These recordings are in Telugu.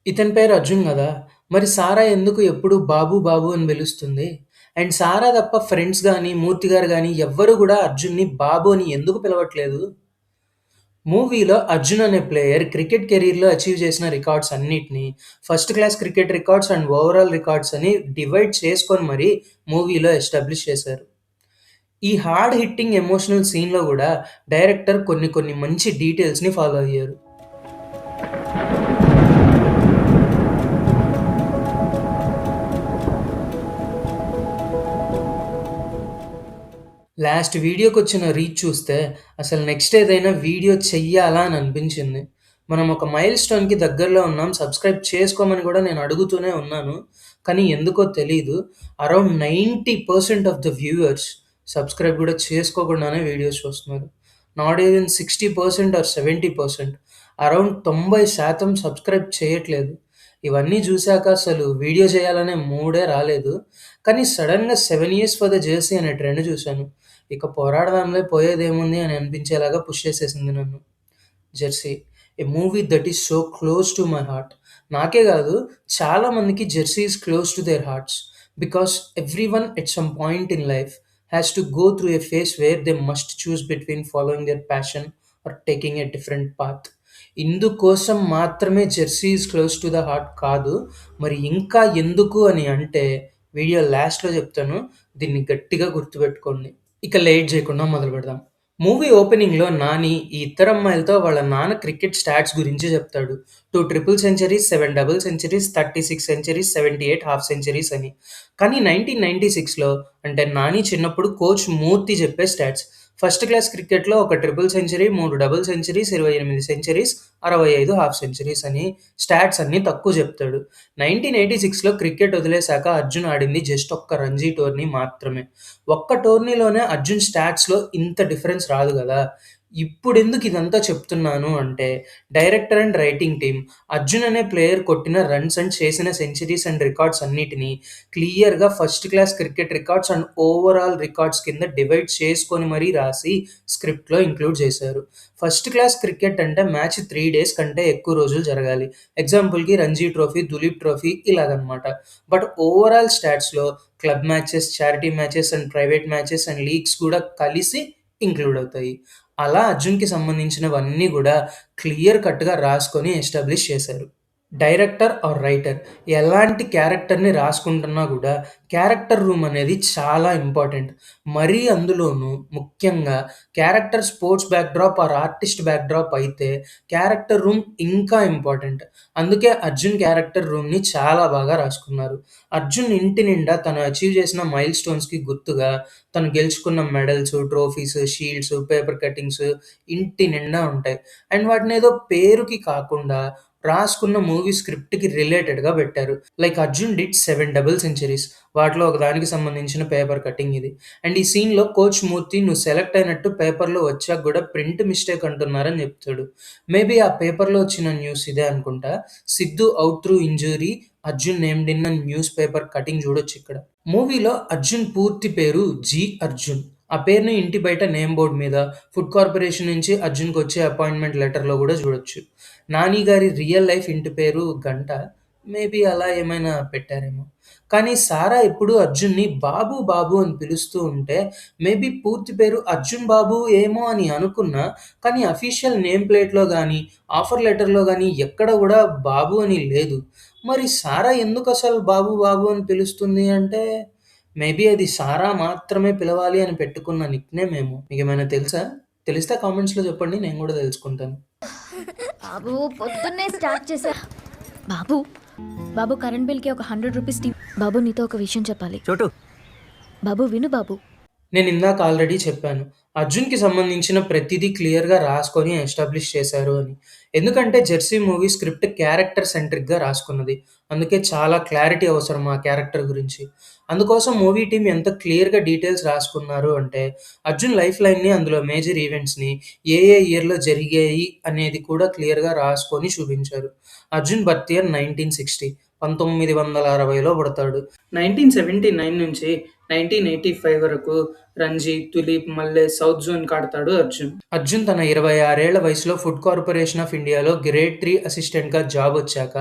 ఇతని పేరు అర్జున్ గదా! మరి సారా ఎందుకు ఎప్పుడు బాబు, బాబు అని పిలుస్తుంది? అండ్ సారా తప్ప ఫ్రెండ్స్ గాని, మూర్తి గారు గాని ఎవ్వరు గూడా అర్జున్‌ని బాబు అని ఎందుకు పిలవట్లేదు? మూవీలో అర్జున్ అనే ప్లేయర్ క్రికెట్ కెరియర్‌లో అచీవ్ చేసిన రికార్డ్స్ అన్నిటిని first class cricket records and overall records అని డివైడ్ చేసుకొని మరి మూవీలో ఎస్టాబ్లిష్ చేశారు. ఈ హార్డ్ హిట్టింగ్ ఎమోషనల్ సీన్‌లో గూడా డైరెక్టర్ కొన్ని కొన్ని మంచి డీటెయిల్స్‌ని ఫాలో అయ్యారు. లాస్ట్ వీడియోకొచ్చిన రీచ్ చూస్తే అసలు నెక్స్ట్ ఏదైనా వీడియో చెయ్యాలా అని అనిపించింది. మనం ఒక మైల్‌స్టోన్‌కి దగ్గరలో ఉన్నాం. సబ్స్క్రైబ్ చేసుకోమని గూడా నేను అడుగుతూనే ఉన్నాను. కానీ ఎందుకో తెలీదు. Around 90% of the viewers subscribe గూడా చేసుకోకుండానే వీడియోస్ చూస్తున్నారు. Not even 60% or 70%, around 90% subscribe చేయట్లేదు. ఇవన్నీ జూసాక అసలు వీడియో చేయాలనే మూడే రాలేదు. కానీ సడెన్‌గా 7 ఇయర్స్ ఫర్ ద జెర్సీ అనే ట్రెండ్ చూసాను. ఇక పోరాడదాంలే పోయేదేముంది అని అనిపించేలాగా పుష్ చేసేసింది నన్ను. 'Jersey' a movie that is so close to my heart. నాకే గాదు, చాలా మందికి 'Jersey' is close to their hearts. Because everyone at some point in life has to go through a phase where they must choose between following their passion or taking a different path. ఇందుకోసం మాత్రమే 'Jersey' is close to the heart కాదు. మరి ఇంకా ఎందుకు అని అంటే వీడియో లాస్ట్‌లో చెప్తాను. దీన్ని గట్టిగా గుర్తుపెట్టుకోండి. ఇక లేట్ జేయకుండా మొదలుపెడదాం. మూవీ ఓపెనింగ్‌లో నాని ఈ ఇద్దరమ్మాయిలతో వాళ్ళ నాన్న క్రికెట్ స్టాట్స్ గురించి చెప్తాడు. 2 triple centuries, 7 double centuries, 36 centuries, 78 half centuries అని. కానీ 1996లో అంటే నాని చిన్నప్పుడు కోచ్ మూర్తి చెప్పే స్టాట్స్. ఫస్ట్ క్లాస్ క్రికెట్‌లో ఒక triple century, 3 double centuries, 28 centuries, 65 half centuries అని స్టాట్స్ అన్నీ తక్కువ చెప్తాడు. 1986లో క్రికెట్ వదిలేసాక అర్జున్ ఆడింది జస్ట్ ఒక్క రంజీ టోర్నీ మాత్రమే. ఒక్క టోర్నీలోనే అర్జున్ స్టాట్స్‌లో ఇంత డిఫరెన్స్ రాదు గదా! ఇప్పుడెందుకు ఇదంతా చెప్తున్నాను అంటే, director and writing team Arjun అనే ప్లేయర్ కొట్టిన రన్స్ అండ్ చేసిన సెంచరీస్ అండ్ రికార్డ్స్ అన్నిటిని క్లియర్‌గా first class cricket records and overall records కింద డివైడ్ చేసుకొని మరీ రాసి స్క్రిప్ట్‌లో ఇంక్లూడ్ చేశారు. ఫస్ట్ క్లాస్ క్రికెట్ అంటే మ్యాచ్ 3 డేస్ కంటే ఎక్కువ రోజులు జరగాలి. ఎగ్జాంపుల్‌కి రంజీ ట్రోఫీ, దులీప్ ట్రోఫీ ఇలాగనమాట. బట్ ఓవరాల్ స్టాట్స్‌లో club matches, charity matches and private matches and leagues కూడా కలిసి ఇంక్లూడ్ అవుతాయి. అలా అర్జున్‌కి సంబంధించినవన్నీ గూడా క్లియర్ కట్‌గా రాసుకొని ఎస్టాబ్లిష్ చేశారు. డైరెక్టర్ ఆర్ రైటర్ ఎలాంటి క్యారెక్టర్‌ని రాసుకుంటున్నా గూడా, క్యారెక్టర్ రూమ్ అనేది చాలా ఇంపార్టెంట్. మరీ అందులోనూ ముఖ్యంగా character sports backdrop or artist backdrop అయితే, క్యారెక్టర్ రూమ్ ఇంకా ఇంపార్టెంట్. అందుకే అర్జున్ క్యారెక్టర్ రూమ్‌ని చాలా బాగా రాసుకున్నారు. అర్జున్ ఇంటి నిండా తను అచీవ్ చేసిన మైల్ స్టోన్స్‌కి గుర్తుగా తను గెలుచుకున్న medals, trophies, shields, paper cuttings ఇంటి నిండా ఉంటాయి. అండ్ వాటినేదో పేరుకి కాకుండా రాసుకున్న మూవీ స్క్రిప్ట్‌కి రిలేటెడ్‌గా పెట్టారు. Like 'Arjun did 7 double centuries' వాటిలో ఒకదానికి సంబంధించిన పేపర్ కటింగ్ ఇది. అండ్ ఈ సీన్‌లో కోచ్ మూర్తి "నువ్వు సెలెక్ట్ అయినట్టు పేపర్‌లో వచ్చాక గూడా ప్రింట్ మిస్టేక్ అంటున్నారని" చెప్తాడు. మేబీ ఆ పేపర్‌లో వచ్చిన న్యూస్ ఇదే అనుకుంటా. Siddhu out through injury, Arjun named in newspaper cutting చూడొచ్చిక్కడ. మూవీలో అర్జున్ పూర్తి పేరు జి. అర్జున్. ఆ పేరుని ఇంటి బయట నేమ్ బోర్డ్ మీద, ఫుడ్ కార్పొరేషన్ నుంచి అర్జున్‌కొచ్చే అపాయింట్‌మెంట్ లెటర్‌లో గూడా చూడొచ్చు. నాని గారి రియల్ లైఫ్ ఇంటి పేరు గంట. మేబీ అలా ఏమైనా పెట్టారేమో. కానీ సారా ఎప్పుడూ అర్జున్‌ని బాబు, బాబు అని పిలుస్తూ ఉంటే, మేబీ పూర్తి పేరు అర్జున్ బాబు ఏమో అని అనుకున్నా, కానీ అఫీషియల్ నేమ్ ప్లేట్‌లో గానీ, ఆఫర్ లెటర్‌లో గానీ ఎక్కడ గూడా బాబు అని లేదు. మరి సారా ఎందుకసలు బాబు, బాబు అని పిలుస్తుంది అంటే, మేబీ అది సారా మాత్రమే పిలవాలి అని పెట్టుకున్న నిక్‌నేమ్ ఏమో. మీకేమైనా తెలుసా? తెలిస్తే కామెంట్స్‌లో చెప్పండి. నేను గూడా తెలుసుకుంటాను. బాబు పొద్దున్నే స్టార్ట్ చేశా. బాబు బాబు కరెంట్ బిల్కి ఒక 100 రూపీస్ బాబు నీతో ఒక విషయం చెప్పాలి. చోటు బాబు విను బాబు. నేనిందాక ఆల్రెడీ చెప్పాను. 'అర్జున్‌కి' సంబంధించిన ప్రతీదీ క్లియర్‌గా రాసుకొని ఎస్టాబ్లిష్ చేశారు అని. ఎందుకంటే 'జెర్సీ' మూవీ స్క్రిప్ట్ క్యారెక్టర్ సెంట్రిక్‌గా రాసుకున్నది. అందుకే చాలా క్లారిటీ అవసరం ఆ క్యారెక్టర్ గురించి. అందుకోసం మూవీ టీమ్ ఎంత క్లియర్‌గా డీటెయిల్స్ రాసుకున్నారు అంటే, అర్జున్ లైఫ్ లైన్‌ని, అందులో మేజర్ ఈవెంట్స్‌ని, ఏ ఏ ఇయర్‌లో జరిగాయి అనేది కూడా క్లియర్‌గా రాసుకొని చూపించారు. అర్జున్ బర్త్ ఇయర్ 1960, 1960లో పుడతాడు. 1979 నుంచి 1985 వరకు రంజీ, తులీప్, మల్లె, సౌత్ జోన్‌కి ఆడతాడు అర్జున్. అర్జున్ తన 26 ఏళ్ల వయసులో ఫుడ్ కార్పొరేషన్ ఆఫ్ ఇండియాలో గ్రేడ్ 3 అసిస్టెంట్‌గా జాబ్ వచ్చాక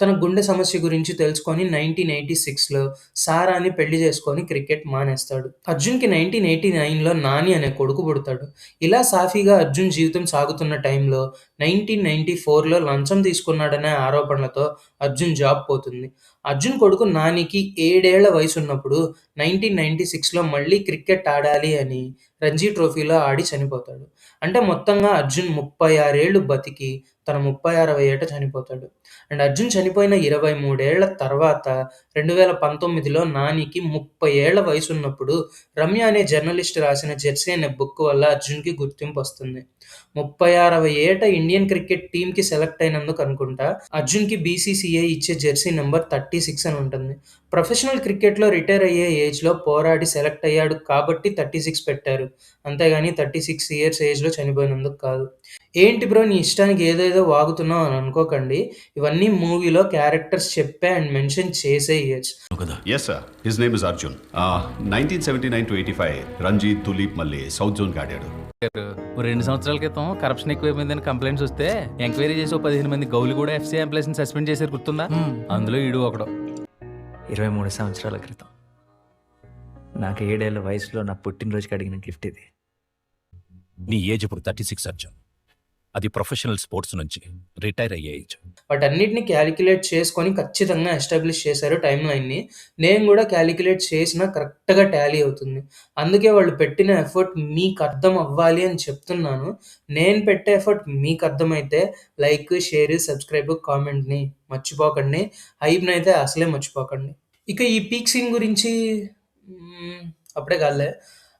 తన గుండె సమస్య గురించి తెలుసుకొని 1986లో సారాని పెళ్లి చేసుకొని క్రికెట్ మానేస్తాడు. అర్జున్‌కి 1989లో నాని అనే కొడుకు పుడతాడు. ఇలా సాఫీగా అర్జున్ జీవితం సాగుతున్న టైంలో 1994లో లంచం తీసుకున్నాడనే ఆరోపణలతో అర్జున్ జాబ్ పోతుంది. అర్జున్ కొడుకు నానికి 7 ఏళ్ల వయసున్నప్పుడు 1996లో మళ్ళీ క్రికెట్ ఆడాలి అని రంజీ ట్రోఫీలో ఆడి చనిపోతాడు. అంటే మొత్తంగా అర్జున్ 36 ఏళ్ళు బతికి తన 36వ ఏట చనిపోతాడు. అండ్ అర్జున్ చనిపోయిన 23 ఏళ్ల తర్వాత 2019లో నానికి 30 ఏళ్ల వయసున్నప్పుడు రమ్య అనే జర్నలిస్ట్ రాసిన 'జెర్సీ' అనే బుక్ వల్ల అర్జున్‌కి గుర్తింపొస్తుంది. 36వ ఏట ఇండియన్ క్రికెట్ టీమ్‌కి సెలెక్ట్ అయినందుకు అనుకుంటా అర్జున్‌కి బీసీసీఐ ఇచ్చే జెర్సీ నంబర్ 36 అని ఉంటుంది. ప్రొఫెషనల్ క్రికెట్‌లో రిటైర్ అయ్యే ఏజ్‌లో పోరాడి సెలెక్ట్ అయ్యాడు కాబట్టి 36 పెట్టారు. అంతేగాని 36 ఇయర్స్ ఏజ్‌లో చనిపోయినందుకు కాదు. ఏంటి బ్రో నీ ఇష్టానికి ఏదేదో వాగుతున్నావు అని అనుకోకండి. ఇవన్నీ మూవీలో క్యారెక్టర్స్ చెప్పే అండ్ మెన్షన్ చేసే years. Yes, sir. His name is Arjun. 1979 to 85, Ranji, Duleep, మల్లి సౌత్ జోన్ ఆడాడు. ఓ 2 సంవత్సరాల క్రితం కరప్షన్ ఎక్కువైపోయిందని కంప్లైంట్స్ వస్తే ఎంక్వైరీ చేసి ఓ 15 మంది గౌలు కూడా ఎఫ్సీ ఎంప్లాయీస్ ని సస్పెండ్ చేశారు గుర్తుందా? అందులో ఈడు ఒకడు. 23 సంవత్సరాల క్రితం నాకు 7 ఏళ్ల వయసులో నా పుట్టినరోజుకి అడిగిన గిఫ్ట్ ఇది. నీ ఏజ్ ఇప్పుడు 36 అర్జున్. అది ప్రొఫెషనల్ స్పోర్ట్స్ నుంచి రిటైర్ అయ్యే ఏజ్. వాటన్నిటిని క్యాలిక్యులేట్ చేసుకొని ఖచ్చితంగా ఎస్టాబ్లిష్ చేశారు టైమ్ లైన్ని. నేను కూడా క్యాలిక్యులేట్ చేసినా కరెక్ట్‌గా టాలీ అవుతుంది. అందుకే వాళ్ళు పెట్టిన ఎఫర్ట్ మీకు అర్థం అవ్వాలి అని చెప్తున్నాను. నేను పెట్టే ఎఫర్ట్ మీకు అర్థమైతే లైక్, షేర్, సబ్స్క్రైబ్, కామెంట్‌ని మర్చిపోకండి. హైప్‌నైతే అసలే మర్చిపోకండి. ఇక ఈ పీక్ సీన్ గురించి అప్పుడే కాదులే.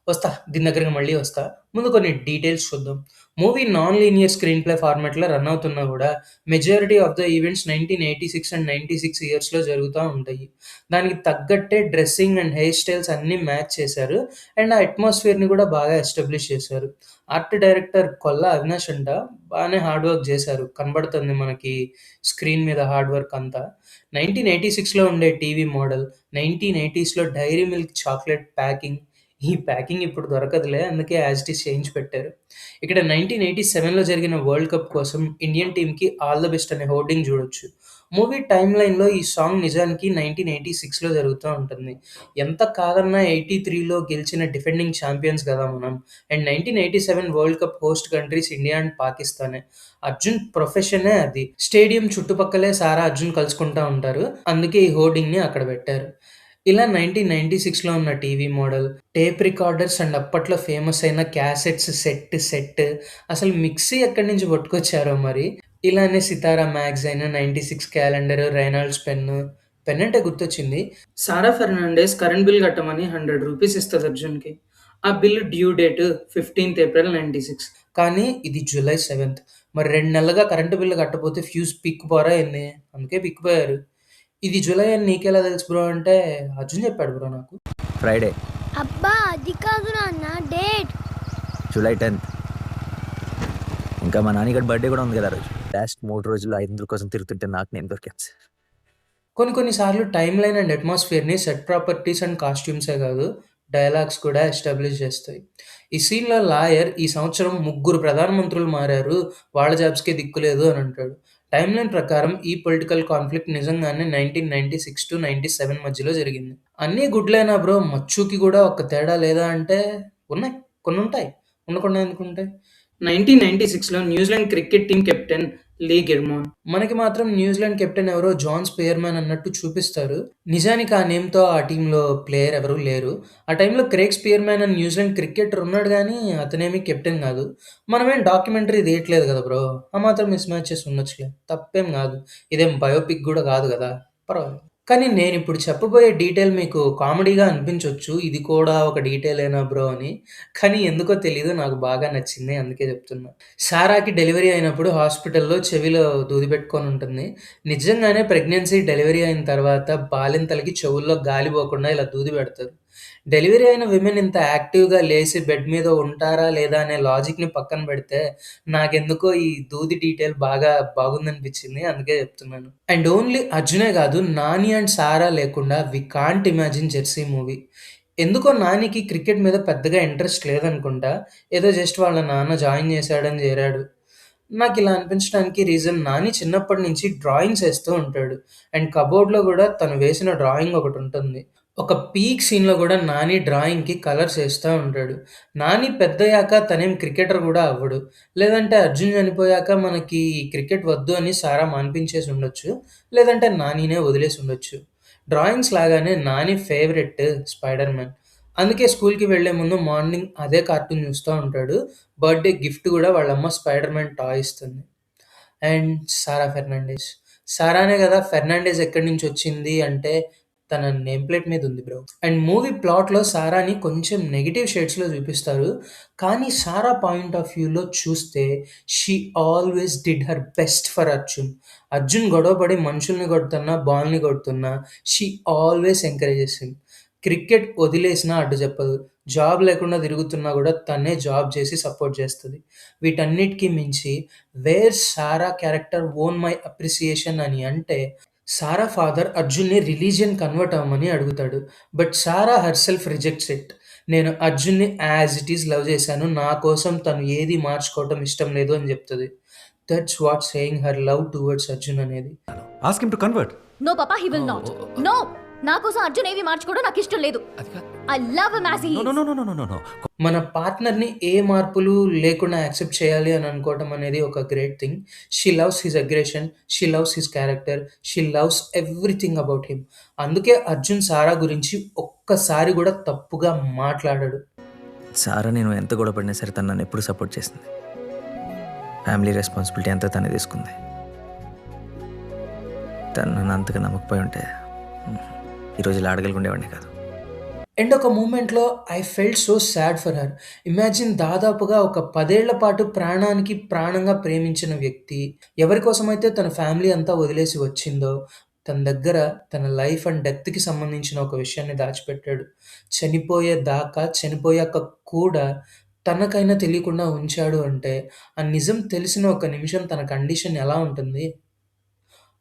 వస్తా. దీని దగ్గరకి మళ్ళీ వస్తా. ముందు కొన్ని డీటెయిల్స్ చూద్దాం. Movie non linear screen play ఫార్మాట్‌లో రన్ అవుతున్నా గూడా majority of the events 1986 and 96 ఇయర్స్‌లో జరుగుతా ఉంటాయి. దానికి తగ్గట్టే డ్రెస్సింగ్ అండ్ హెయిర్ స్టైల్స్ అన్నీ మ్యాచ్ చేశారు. అండ్ ఆ అట్మాస్ఫియర్‌ని కూడా బాగా ఎస్టాబ్లిష్ చేశారు. ఆర్ట్ డైరెక్టర్ కొల్లా అవినాష్ అంట బానే హార్డ్ వర్క్ చేశారు. కనబడుతుంది మనకి స్క్రీన్ మీద హార్డ్ వర్క్ అంతా. 1986లో ఉండే టీవీ మోడల్, 1980స్‌లో డైరీ మిల్క్ చాక్లెట్ ప్యాకింగ్. ఈ ప్యాకింగ్ ఇప్పుడు దొరకదులే. అందుకే యాజ్ ఇట్ ఈజ్ చేయించి పెట్టారు. ఇక్కడ 1987లో జరిగిన వరల్డ్ కప్ కోసం ఇండియన్ టీమ్‌కి ఆల్ ద బెస్ట్ అనే హోర్డింగ్ చూడొచ్చు. మూవీ టైమ్ లైన్‌లో ఈ సాంగ్ నిజానికి 1986లో జరుగుతా ఉంటుంది. ఎంత కాదన్నా 83లో గెలిచిన డిఫెండింగ్ ఛాంపియన్స్ గదా మనం. And 1987 world cup host countries India and పాకిస్తానే. అర్జున్ ప్రొఫెషనే అది. స్టేడియం చుట్టుపక్కలే సారా, అర్జున్ కలుసుకుంటా ఉంటారు. అందుకే ఈ హోర్డింగ్‌ని అక్కడ పెట్టారు. ఇలా 1996లో ఉన్న TV model, tape recorders and అప్పట్లో ఫేమస్ అయిన క్యాసెట్స్ సెట్ అసలు మిక్సీ ఎక్కడి నుంచి పట్టుకొచ్చారో మరి. ఇలానే సితారా మ్యాగజైన్, 96 క్యాలెండర్, రెనాల్డ్స్ పెన్ అంటే గుర్తొచ్చింది. సారా ఫెర్నాండెస్ కరెంట్ బిల్ కట్టమని ₹100 ఇస్తది అర్జున్‌కి. ఆ bill due date 15th April 96. కానీ ఇది జూలై 7th. మరి 2 నెలలుగా కరెంట్ బిల్ కట్టపోతే ఫ్యూజ్ పిక్కుపోరా ఏంది? అందుకే పిక్కిపోయారు. ఇది జూలై అని నీకెలా తెలుసు బ్రో అంటే అర్జున్ చెప్పాడు బ్రో నాకు. ఫ్రైడే, అబ్బా అది కాదు నాన్న డేట్. July 10th. ఇంకా మా నాన్నగారి బర్త్డే కూడా ఉంది కదా ఆ రోజు. లాస్ట్ 3 రోజుల్లో 500 కోసం తిరుగుతుంటే నాకు నేను దొరికాను సార్. కొన్ని సార్లు టైమ్ లైన్ అండ్ అట్మాస్ఫియర్‌ని సెట్ ప్రాపర్టీస్ అండ్ కాస్ట్యూమ్సే కాదు, డైలాగ్స్ కూడా ఎస్టాబ్లిష్ చేస్తాయి. ఈ సీన్‌లో లాయర్ ఈ సంవత్సరం 3 ప్రధానమంత్రులు మారారు. వాళ్ళ జాబ్స్‌కే దిక్కులేదు అని అంటాడు. టైమ్ లైన్ ప్రకారం ఈ పొలిటికల్ కాన్ఫ్లిక్ట్ నిజంగానే 1996-97 మధ్యలో జరిగింది. అన్నీ గుడ్లేనా బ్రో మచ్చుకి కూడా ఒక్క తేడా లేదా అంటే ఉన్నాయి. కొన్నుంటాయి. ఉండకుండా ఎందుకుంటాయి? 1996లో న్యూజిలాండ్ క్రికెట్ టీమ్ కెప్టెన్ లీ గిర్మాన్. మనకి మాత్రం న్యూజిలాండ్ కెప్టెన్ ఎవరో జాన్ స్పియర్‌మ్యాన్ అన్నట్టు చూపిస్తారు. నిజానికి ఆ నేమ్‌తో ఆ టీమ్‌లో ప్లేయర్ ఎవరు లేరు. ఆ టైంలో క్రేగ్ స్పియర్‌మ్యాన్ అని న్యూజిలాండ్ క్రికెటర్ ఉన్నాడు గానీ అతనేమి కెప్టెన్ కాదు. మనమేం డాక్యుమెంటరీ తీయట్లేదు కదా బ్రో. ఆ మాత్రం మిస్ మ్యాచెస్ ఉండొచ్చులే. తప్పేం కాదు. ఇదేం బయోపిక్ కూడా కాదు కదా. పర్వాలేదు. కానీ నేనిప్పుడు చెప్పబోయే డీటెయిల్ మీకు కామెడీగా అనిపించొచ్చు. ఇది కూడా ఒక డీటెయిలేనా బ్రో అని. కానీ ఎందుకో తెలీదు నాకు బాగా నచ్చింది. అందుకే చెప్తున్నా. సారాకి డెలివరీ అయినప్పుడు హాస్పిటల్‌లో చెవిలో దూది పెట్టుకొనుంటుంది. నిజంగానే ప్రెగ్నెన్సీ డెలివరీ అయిన తర్వాత బాలింతలకి చెవుల్లో గాలి పోకుండా ఇలా దూది పెడతారు. డెలివరీ అయిన విమెన్ ఇంత యాక్టివ్‌గా లేసి బెడ్ మీద ఉంటారా లేదా అనే లాజిక్‌ని పక్కన పెడితే నాకెందుకో ఈ దూది డీటెయిల్ బాగుందనిపించింది. అందుకే చెప్తున్నాను. అండ్ ఓన్లీ అర్జునే కాదు నాని అండ్ సారా లేకుండా we can't imagine 'Jersey' movie. ఎందుకో నానికి క్రికెట్ మీద పెద్దగా ఇంట్రెస్ట్ లేదనుకుంటా. ఏదో జస్ట్ వాళ్ళ నాన్న జాయిన్ చేశాడని చేరాడు. నాకిలా అనిపించడానికి రీజన్ నాని చిన్నప్పటి నుంచి డ్రాయింగ్స్ ఏస్తూ ఉంటాడు. అండ్ కబోర్డ్‌లో గూడా తను వేసిన డ్రాయింగ్ ఒకటుంటుంది. ఒక పీక్ సీన్‌లో గూడా నాని డ్రాయింగ్‌కి కలర్స్ ఏస్తా ఉంటాడు. నాని పెద్దయ్యాక తనేం క్రికెటర్ గూడా అవ్వడు. లేదంటే అర్జున్ చనిపోయాక మనకి క్రికెట్ వద్దు అని సారా మాన్పించేసి ఉండొచ్చు. లేదంటే నానినే వదిలేసి ఉండొచ్చు. డ్రాయింగ్స్ లాగానే నాని ఫేవరెట్ స్పైడర్ మ్యాన్. అందుకే స్కూల్‌కి వెళ్ళే ముందు మార్నింగ్ అదే కార్టూన్ చూస్తా ఉంటాడు. బర్త్‌డే గిఫ్ట్ గూడా వాళ్ళమ్మ స్పైడర్ మ్యాన్ టాయ్ ఇస్తుంది. అండ్ సారా ఫెర్నాండెస్. సారానే గదా! ఫెర్నాండెస్ ఎక్కడి నుంచొచ్చింది అంటే తన నేమ్ ప్లేట్ మీద ఉంది బ్రో. అండ్ మూవీ ప్లాట్‌లో సారాని కొంచెం నెగెటివ్ షేడ్స్‌లో చూపిస్తారు. కానీ సారా పాయింట్ ఆఫ్ వ్యూలో చూస్తే she always did her best for Arjun. Arjun గొడవ పడి మనుషుల్ని కొడుతున్నా, బాల్‌ని కొడుతున్నా she always encourages him. Cricket వదిలేసినా అడ్డు చెప్పదు. జాబ్ లేకుండా తిరుగుతున్నా గూడా తనే జాబ్ చేసి సపోర్ట్ చేస్తది. వీటన్నిటికి మించి where Sara character own my appreciation అని అంటే సారా ఫాదర్ అర్జున్‌ని రిలీజియన్ కన్వర్ట్ అవ్వమని అడుగుతాడు. But Sara herself rejects it. నేను అర్జున్‌ని యాజ్ ఇట్ ఈజ్ లవ్ చేశాను. నా కోసం తను ఏది మార్చుకోవటం ఇష్టం లేదు అని చెప్తది. That's what saying her love towards Arjun అనేది. Ask him to convert. No పాపా, హీ విల్ నాట్. నో, నా కోసం అర్జున్ ఏవి మార్చుకోవడం నాకు ఇష్టం లేదు. I love him as he no is. No no no no no. మన పార్ట్నర్‌ని ఏ మార్పులు లేకుండా యాక్సెప్ట్ చేయాలి అని అనుకోవటం అనేది ఒక great thing. She loves his aggression, she loves his character, she loves everything about him. అందుకే అర్జున్ సారా గురించి ఒక్కసారి గూడా తప్పుగా మాట్లాడడు. సారా నేను ఎంత గొడవ పడినా సరే తను నన్ను ఎప్పుడు సపోర్ట్ చేసింది. ఫ్యామిలీ రెస్పాన్సిబిలిటీ అంతా తనే తీసుకుంది. తను నన్ను అంతగా నమ్మకపోయి ఉంటే ఈరోజు ఇలా అడగలుగుండేవాడిని కాదు. అండ్ ఒక మూమెంట్‌లో I felt so sad for her. Imagine దాదాపుగా ఒక 10 ఏళ్ల పాటు ప్రాణానికి ప్రాణంగా ప్రేమించిన వ్యక్తి, ఎవరి కోసమైతే తన ఫ్యామిలీ అంతా వదిలేసి వచ్చిందో, తన దగ్గర తన లైఫ్ అండ్ డెత్‌కి సంబంధించిన ఒక విషయాన్ని దాచిపెట్టాడు. చనిపోయాక కూడా తనకైనా తెలియకుండా ఉంచాడు అంటే, ఆ నిజం తెలిసిన ఒక నిమిషం తన కండిషన్ ఎలా ఉంటుంది?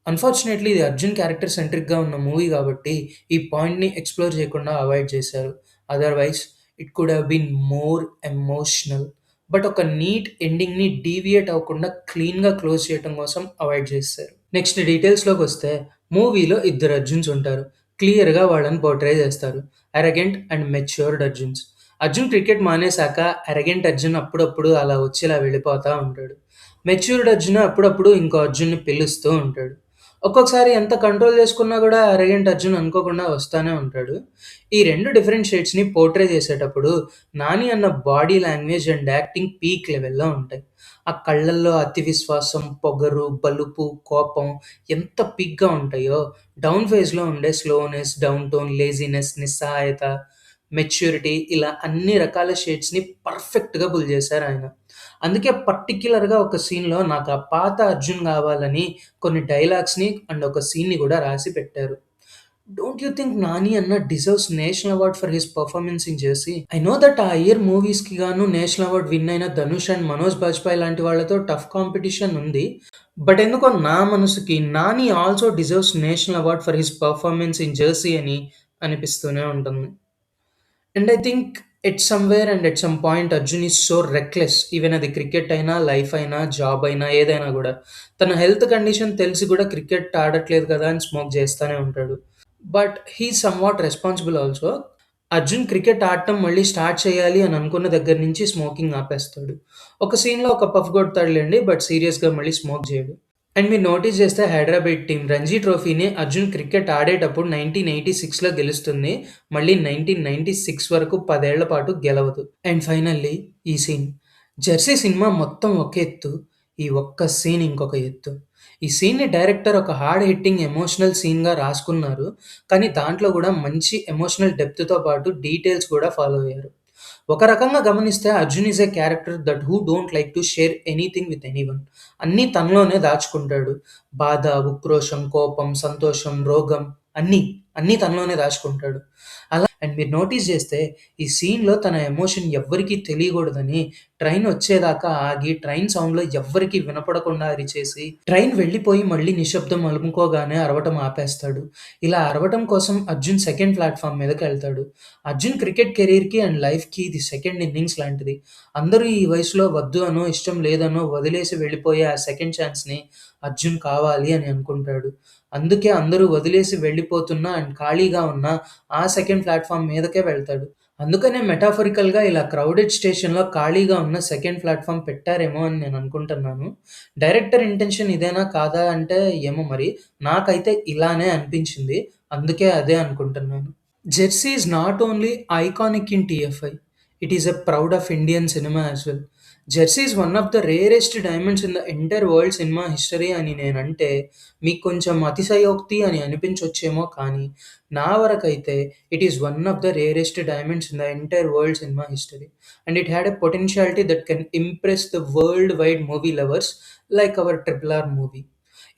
అన్‌ఫార్చునేట్‌లీ ఇది అర్జున్ క్యారెక్టర్ సెంట్రిక్‌గా ఉన్న మూవీ గాబట్టి, ఈ పాయింట్‌ని ఎక్స్‌ప్లోర్ చేయకుండా అవాయిడ్ చేశారు. Otherwise it could have been more emotional. But ఒక నీట్ ఎండింగ్‌ని డీవియేట్ అవ్వకుండా క్లీన్‌గా క్లోజ్ చేయటం కోసం అవాయిడ్ చేశారు. నెక్స్ట్ డీటెయిల్స్‌లోకొస్తే మూవీలో ఇద్దరు అర్జున్స్ ఉంటారు. క్లియర్‌గా వాళ్ళని పోర్ట్రే చేస్తారు. Arrogant and matured Arjuns. Arjun cricket మానేశాక అరగెంట్ అర్జున్ అప్పుడప్పుడు అలా వచ్చి ఇలా వెళ్ళిపోతా ఉంటాడు. మెచ్యూర్డ్ అర్జున్ అప్పుడప్పుడు ఇంకో అర్జున్‌ని పిలుస్తూ ఉంటాడు. ఒక్కొక్కసారి ఎంత కంట్రోల్ చేసుకున్నా గూడా అరగెంట్ అర్జున్ అనుకోకుండా వస్తానే ఉంటాడు. ఈ 2 డిఫరెంట్ షేడ్స్‌ని పోర్ట్రే చేసేటప్పుడు నాని అన్న body language and acting peak లెవెల్‌లో ఉంటాయి. ఆ కళ్ళల్లో అతి విశ్వాసం, పొగరు, బలుపు, కోపం ఎంత పీక్‌గా ఉంటాయో, డౌన్ ఫేజ్‌లో ఉండే స్లోనెస్, డౌన్ టోన్, లేజీనెస్, నిస్సహాయత, మెచ్యూరిటీ ఇలా అన్ని రకాల షేడ్స్‌ని పర్ఫెక్ట్‌గా పుల్ చేశారాయన. అందుకే పర్టిక్యులర్‌గా ఒక సీన్‌లో నాకు ఆ పాత అర్జున్ గావాలని కొన్ని డైలాగ్స్‌ని అండ్ ఒక సీన్‌ని గూడా రాసి పెట్టారు. డోంట్ యూ థింక్ 'నాని' అన్న deserves national award for his performance in 'Jersey'? I know that ఆ ఇయర్ మూవీస్‌కి గాను నేషనల్ అవార్డ్ విన్ అయిన 'ధనుష్' అండ్ 'మనోజ్ బాజ్‌పేయి' లాంటి వాళ్ళతో టఫ్ కాంపిటీషన్ ఉంది. బట్ ఎందుకో నా మనసుకి 'Nani' also deserves national award for his performance in 'Jersey' అని అనిపిస్తూనే ఉంటుంది. And I think at somewhere and at some point Arjun is so reckless. Even అది క్రికెట్ అయినా, లైఫ్ అయినా, జాబ్ అయినా ఏదైనా గూడా. తన హెల్త్ కండిషన్ తెలిసి గూడా క్రికెట్ ఆడట్లేదు కదా అని స్మోక్ చేస్తానే ఉంటాడు. But he is somewhat responsible also. Arjun cricket ఆడటం మళ్ళీ స్టార్ట్ చేయాలి అని అనుకున్న దగ్గర నుంచి స్మోకింగ్ ఆపేస్తాడు. ఒక సీన్‌లో ఒక పఫ్ కొడతాడులెండి. బట్ సీరియస్‌గా మళ్ళీ స్మోక్ చేయడు. అండ్ మీరు నోటీస్ చేస్తే హైదరాబాద్ టీమ్ రంజీ ట్రోఫీని అర్జున్ క్రికెట్ ఆడేటప్పుడు 1986లో గెలుస్తుంది. మళ్ళీ 1996 వరకు 10 ఏళ్ల పాటు గెలవదు. అండ్ ఫైనల్లీ ఈ సీన్. 'జెర్సీ' సినిమా మొత్తం ఒక ఎత్తు. ఈ ఒక్క సీన్ ఇంకొక ఎత్తు. ఈ సీన్‌ని డైరెక్టర్ ఒక హార్డ్ హిట్టింగ్ ఎమోషనల్ సీన్‌గా రాసుకున్నారు. కానీ దాంట్లో గూడా మంచి ఎమోషనల్ డెప్త్‌తో పాటు డీటెయిల్స్ కూడా ఫాలో అయ్యారు. ఒక రకంగా గమనిస్తే Arjun is a character that who don't like to share anything with anyone. అన్నీ తనలోనే దాచుకుంటాడు. బాధ, ఉక్రోషం, కోపం, సంతోషం, రోగం అన్నీ, అన్నీ తనలోనే దాచుకుంటాడు. అలా అండ్ మీరు నోటీస్ చేస్తే ఈ సీన్‌లో తన ఎమోషన్ ఎవ్వరికీ తెలియకూడదని ట్రైన్ వచ్చేదాకా ఆగి, ట్రైన్ సౌండ్‌లో ఎవ్వరికీ వినపడకుండా అరిచేసి, ట్రైన్ వెళ్ళిపోయి మళ్ళీ నిశ్శబ్దం అలుముకోగానే అరవటం ఆపేస్తాడు. ఇలా అరవటం కోసం అర్జున్ సెకండ్ ప్లాట్‌ఫార్మ్ మీదకెళ్తాడు. అర్జున్ క్రికెట్ కెరీర్‌కి అండ్ లైఫ్‌కి ఇది సెకండ్ ఇన్నింగ్స్ లాంటిది. అందరూ ఈ వయసులో వద్దు అనో, ఇష్టం లేదనో వదిలేసి వెళ్ళిపోయే ఆ సెకండ్ ఛాన్స్‌ని అర్జున్ కావాలి అని అనుకుంటాడు. అందుకే అందరూ వదిలేసి వెళ్ళిపోతున్నా అండ్ ఖాళీగా ఉన్న ఆ సెకండ్ ప్లాట్‌ఫార్మ్ మీదకే వెళ్తాడు. అందుకనే మెటాఫరికల్‌గా ఇలా క్రౌడెడ్ స్టేషన్‌లో ఖాళీగా ఉన్న సెకండ్ ప్లాట్‌ఫార్మ్ పెట్టారేమో అని నేను అనుకుంటున్నాను. డైరెక్టర్ ఇంటెన్షన్ ఇదేనా కాదా అంటే ఏమో మరి. నాకైతే ఇలానే అనిపించింది. అందుకే అదే అనుకుంటున్నాను. 'Jersey' is not only iconic in TFI. It is a proud of Indian cinema as well. 'Jersey' is one of the rarest diamonds in the entire world cinema history అని నేనంటే మీకు కొంచెం అతిశయోక్తి అని అనిపించొచ్చేమో కానీ, నా వరకైతే it is one of the rarest diamonds in the entire world cinema history. And it had a potentiality that can impress the world wide movie lovers like our 'triple R' movie.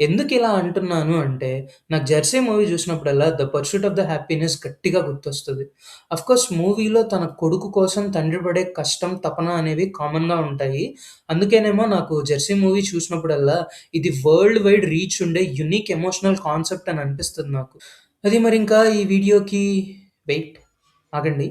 ఎందుకిలా అంటున్నాను అంటే, నాకు 'జెర్సీ' మూవీ చూసినప్పుడల్లా 'the pursuit of the happiness' గట్టిగా గుర్తొస్తది. అఫ్‌కోర్స్ మూవీలో తన కొడుకు కోసం తండ్రి పడే కష్టం, తపన అనేవి కామన్‌గా ఉంటాయి. అందుకేనేమో నాకు 'జెర్సీ' మూవీ చూసినప్పుడల్లా ఇది వరల్డ్ వైడ్ రీచ్ ఉండే యూనిక్ ఎమోషనల్ కాన్సెప్ట్ అని అనిపిస్తది నాకు. అది మరింకా ఈ వీడియోకి వెయిట్ ఆగండి.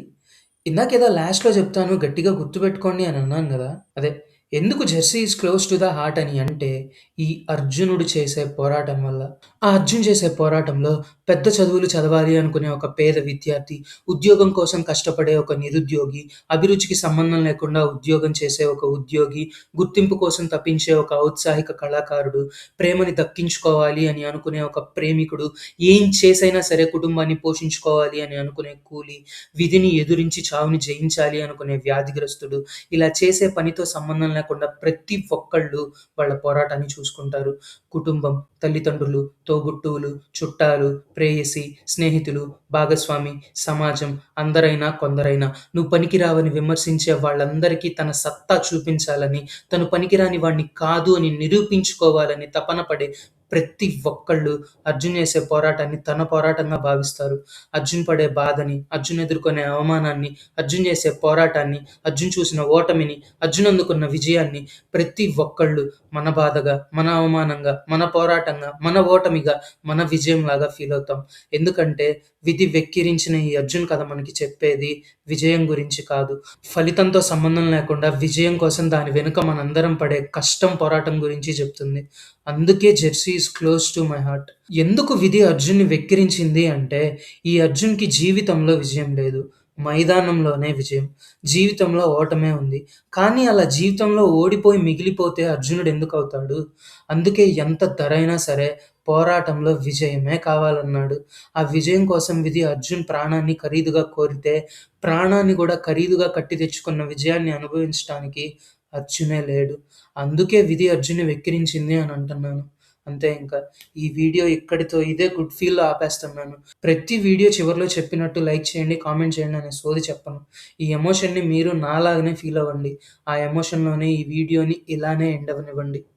ఇందాకేదో లాస్ట్‌లో చెప్తాను గట్టిగా గుర్తుపెట్టుకోండి అని అన్నాను గదా! అదే ఎందుకు 'Jersey is close to the heart' అని అంటే, ఈ అర్జునుడు చేసే పోరాటం వల్ల. ఆ అర్జున్ చేసే పోరాటంలో పెద్ద చదువులు చదవాలి అనుకునే ఒక పేద విద్యార్థి, ఉద్యోగం కోసం కష్టపడే ఒక నిరుద్యోగి, అభిరుచికి సంబంధం లేకుండా ఉద్యోగం చేసే ఒక ఉద్యోగి, గుర్తింపు కోసం తపించే ఒక ఔత్సాహిక కళాకారుడు, ప్రేమని దక్కించుకోవాలి అని అనుకునే ఒక ప్రేమికుడు, ఏం చేసైనా సరే కుటుంబాన్ని పోషించుకోవాలి అని అనుకునే కూలి, విధిని ఎదురించి చావుని జయించాలి అనుకునే వ్యాధిగ్రస్తుడు, ఇలా చేసే పనితో సంబంధం లేకుండా ప్రతి ఒక్కళ్ళు వాళ్ళ పోరాటాన్ని చూసుకుంటారు. కుటుంబం, తల్లిదండ్రులు, తోబుట్టువులు, చుట్టాలు, ప్రేయసి, స్నేహితులు, భాగస్వామి, సమాజం, అందరైనా కొందరైనా నువ్వు పనికిరావని విమర్శించే వాళ్ళందరికీ తన సత్తా చూపించాలని, తను పనికిరాని వాడిని కాదు అని నిరూపించుకోవాలని తపన పడే ప్రతి ఒక్కళ్ళు అర్జున్ చేసే పోరాటాన్ని తన పోరాటంగా భావిస్తారు. అర్జున్ పడే బాధని, అర్జున్ ఎదుర్కొనే అవమానాన్ని, అర్జున్ చేసే పోరాటాన్ని, అర్జున్ చూసిన ఓటమిని, అర్జున్ అందుకున్న విజయాన్ని ప్రతి ఒక్కళ్ళు మన బాధగా, మన అవమానంగా, మన పోరాటంగా, మన ఓటమిగా, మన విజయంలాగా ఫీల్ అవుతాం. ఎందుకంటే విధి వెక్కిరించిన ఈ అర్జున్ కథ మనకి చెప్పేది విజయం గురించి కాదు. ఫలితంతో సంబంధం లేకుండా విజయం కోసం దాని వెనుక మనందరం పడే కష్టం, పోరాటం గురించి చెప్తుంది. అందుకే 'Jersey is close to my heart.' ఎందుకు విధి అర్జున్‌ని వెక్కిరించింది అంటే, ఈ అర్జున్‌కి జీవితంలో విజయం లేదు. మైదానంలోనే విజయం. జీవితంలో ఓటమే ఉంది. కానీ అలా జీవితంలో ఓడిపోయి మిగిలిపోతే అర్జునుడు ఎందుకవుతాడు? అందుకే ఎంత ధరైనా సరే పోరాటంలో విజయమే కావాలన్నాడు. ఆ విజయం కోసం విధి అర్జున్ ప్రాణాన్ని ఖరీదుగా కోరితే, ప్రాణాన్ని కూడా ఖరీదుగా కట్టి తెచ్చుకున్న విజయాన్ని అనుభవించటానికి అర్జునే లేడు. అందుకే విధి అర్జున్‌ని వెక్కిరించింది అని అంటున్నాను. అంతే ఇంకా. ఈ వీడియో ఇక్కడితో ఇదే గుడ్ ఫీల్‌లో ఆపేస్తున్నాను. ప్రతి వీడియో చివరిలో చెప్పినట్టు లైక్ చేయండి, కామెంట్ చేయండి అనే సోది చెప్పను. ఈ ఎమోషన్‌ని మీరు నాలాగానే ఫీల్ అవ్వండి. ఆ ఎమోషన్‌లోనే ఈ వీడియోని ఇలానే ఎండ్ అవ్వనివ్వండి.